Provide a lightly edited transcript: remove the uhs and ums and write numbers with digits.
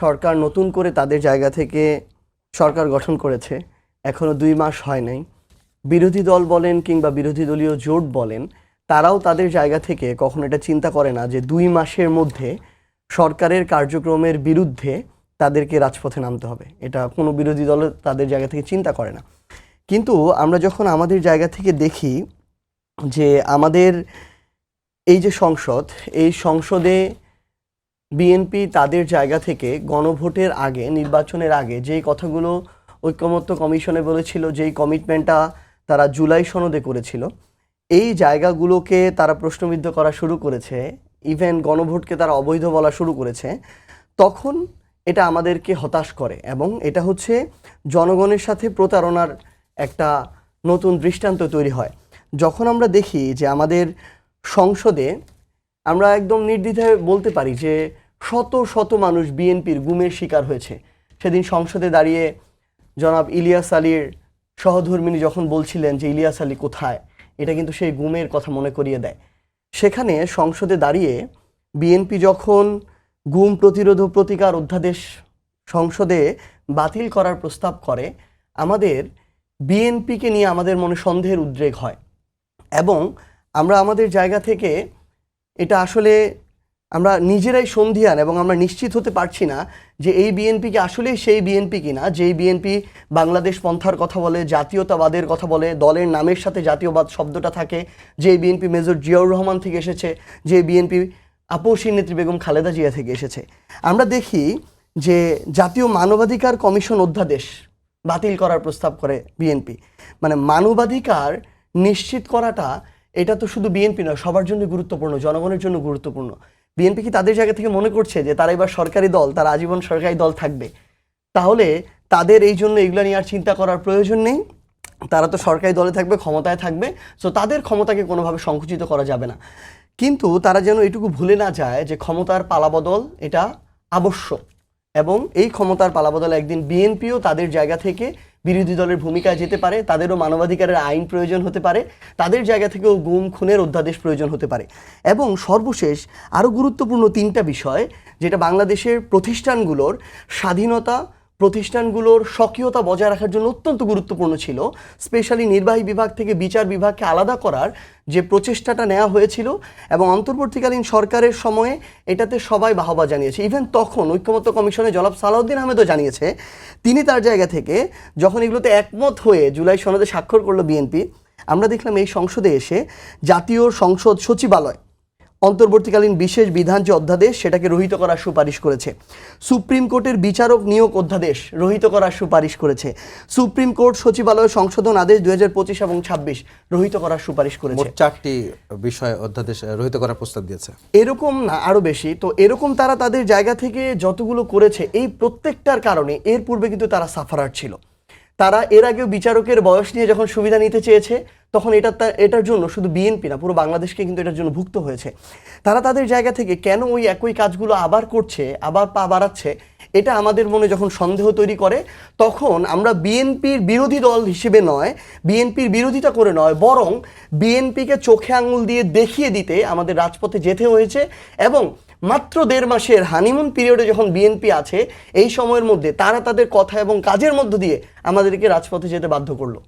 সরকার নতুন করে তাদের জায়গা থেকে সরকার গঠন করেছে, এখনো 2 মাস হয় নাই। বিরোধী দল বলেন কিংবা বিরোধী দলীয় জোট বলেন, তারাও তাদের জায়গা থেকে কখনো এটা চিন্তা করে না যে 2 মাসের মধ্যে সরকারের কার্যক্রমের বিরুদ্ধে তাদেরকে রাজপথে নামতে হবে। এটা কোনো বিরোধী দল তাদের জায়গা থেকে চিন্তা করে না। কিন্তু আমরা যখন আমাদের জায়গা থেকে দেখি যে আমাদের এই যে সংসদ, এই সংসদে বিএনপি তাদের জায়গা থেকে গণভোটের আগে, নির্বাচনের আগে যেই কথাগুলো ঐকমত্য কমিশনে বলেছিল, যেই কমিটমেন্টটা তারা জুলাই সনদে করেছিল, এই জায়গাগুলোকে তারা প্রশ্নবিদ্ধ করা শুরু করেছে, ইভেন গণভোটকে তারা অবৈধ বলা শুরু করেছে, তখন এটা আমাদেরকে হতাশ করে এবং এটা হচ্ছে জনগণের সাথে প্রতারণার একটা নতুন দৃষ্টান্ত তৈরি হয়। যখন আমরা দেখি যে আমাদের সংসদে আমরা একদম নির্দ্বিধায় বলতে পারি যে শত শত মানুষ বিএনপির গুমের শিকার হয়েছে। সেদিন সংসদে দাঁড়িয়ে জনাব ইলিয়াস আলীর সহধর্মিণী যখন বলছিলেন যে ইলিয়াস আলী কোথায়, এটা কিন্তু সেই গুমের কথা মনে করিয়ে দেয়। সেখানে সংসদে দাঁড়িয়ে বিএনপি যখন গুম প্রতিরোধ ও প্রতিকার অধ্যাদেশ সংসদে বাতিল করার প্রস্তাব করে, আমাদের বিএনপিকে নিয়ে আমাদের মনে সন্দেহের উদ্রেক হয় এবং আমরা আমাদের জায়গা থেকে এটা আসলে আমরা নিজেরাই সন্দিহান এবং আমরা নিশ্চিত হতে পারছি না যে এই বিএনপিকে আসলেই সেই বিএনপি কিনা যেই বিএনপি বাংলাদেশ পন্থার কথা বলে, জাতীয়তাবাদের কথা বলে, দলের নামের সাথে জাতীয়বাদ শব্দটা থাকে, যে বিএনপি মেজর জিয়াউর রহমান থেকে এসেছে, যে বিএনপি আপসী নেত্রী বেগম খালেদা জিয়া থেকে এসেছে। আমরা দেখি যে জাতীয় মানবাধিকার কমিশন অধ্যাদেশ বাতিল করার প্রস্তাব করে বিএনপি। মানে মানবাধিকার নিশ্চিত করাটা এটা তো শুধু বিএনপি নয়, সবার জন্য গুরুত্বপূর্ণ, জনগণের জন্য গুরুত্বপূর্ণ। বিএনপি কি তাদের জায়গা থেকে মনে করছে যে তারা এবার সরকারি দল, তারা আজীবন সরকারি দল থাকবে? তাহলে তাদের এই জন্য এগুলো নিয়ে আর চিন্তা করার প্রয়োজন নেই। তারা তো সরকারি দলে থাকবে, ক্ষমতায় থাকবে, সো তাদের ক্ষমতাকে কোনোভাবে সংকুচিত করা যাবে না। কিন্তু তারা যেন এটুকু ভুলে না যায় যে ক্ষমতার পালাবদল এটা আবশ্যক এবং এই ক্ষমতার পালাবদলে একদিন বিএনপিও তাদের জায়গা থেকে বিরোধী দলের ভূমিকায় যেতে পারে, তাদেরও মানবাধিকারের আইন প্রয়োজন হতে পারে, তাদের জায়গা থেকেও গুম খুনের অধ্যাদেশ প্রয়োজন হতে পারে। এবং সর্বশেষ আরও গুরুত্বপূর্ণ 3টা বিষয়, যেটা বাংলাদেশের প্রতিষ্ঠানগুলোর স্বাধীনতা, প্রতিষ্ঠানগুলোর স্বকীয়তা বজায় রাখার জন্য অত্যন্ত গুরুত্বপূর্ণ ছিল। স্পেশালি নির্বাহী বিভাগ থেকে বিচার বিভাগকে আলাদা করার যে প্রচেষ্টাটা নেওয়া হয়েছিল এবং অন্তর্বর্তীকালীন সরকারের সময়ে এটাতে সবাই বাহবা জানিয়েছে। ইভেন তখন ঐকমত্য কমিশনে জনাব সালাউদ্দিন আহমেদও জানিয়েছে, তিনি তার জায়গা থেকে যখন এগুলোতে একমত হয়ে জুলাই সনদে স্বাক্ষর করলো বিএনপি, আমরা দেখলাম এই সংসদে এসে জাতীয় সংসদ সচিবালয় অন্তর্বর্তীকালীন বিশেষ বিধান যে অধ্যাদেশ সেটাকে রহিত করার সুপারিশ করেছে। সুপ্রিম কোর্টের বিচারক নিয়োগ অধ্যাদেশ রহিত করার সুপারিশ করেছে। সুপ্রিম কোর্ট সচিবালয় সংশোধন আদেশ 2025 এবং 26 রহিত করার সুপারিশ করেছে। 4টি বিষয় অধ্যাদেশ রহিত করার প্রস্তাব দিয়েছে। এরকম না, আরো বেশি। তো এরকম তারা তাদের জায়গা থেকে যতগুলো করেছে, এই প্রত্যেকটার কারণে এর পূর্বে কিন্তু তারা সাফারার ছিল। তারা এর আগেও বিচারকের বয়স নিয়ে যখন সুবিধা নিতে চেয়েছে, তখন এটার জন্য শুধু বিএনপি না, পুরো বাংলাদেশকে কিন্তু এটার জন্য ভুক্ত হয়েছে। তারা তাদের জায়গা থেকে কেন ওই একই কাজগুলো আবার করছে, আবার পা বাড়াচ্ছে, এটা আমাদের মনে যখন সন্দেহ তৈরি করে, তখন আমরা বিএনপির বিরোধী দল হিসেবে নয়, বিএনপির বিরোধিতা করে নয়, বরং বিএনপিকে চোখে আঙুল দিয়ে দেখিয়ে দিতে আমাদের রাজপথে যেতে হয়েছে। এবং মাত্র 1.5 মাসের হানিমুন পিরিয়ডে যখন বিএনপি আছে, এই সময়ের মধ্যে তারা তাদের কথা এবং কাজের মধ্য দিয়ে আমাদেরকে রাজপথে যেতে বাধ্য করলো।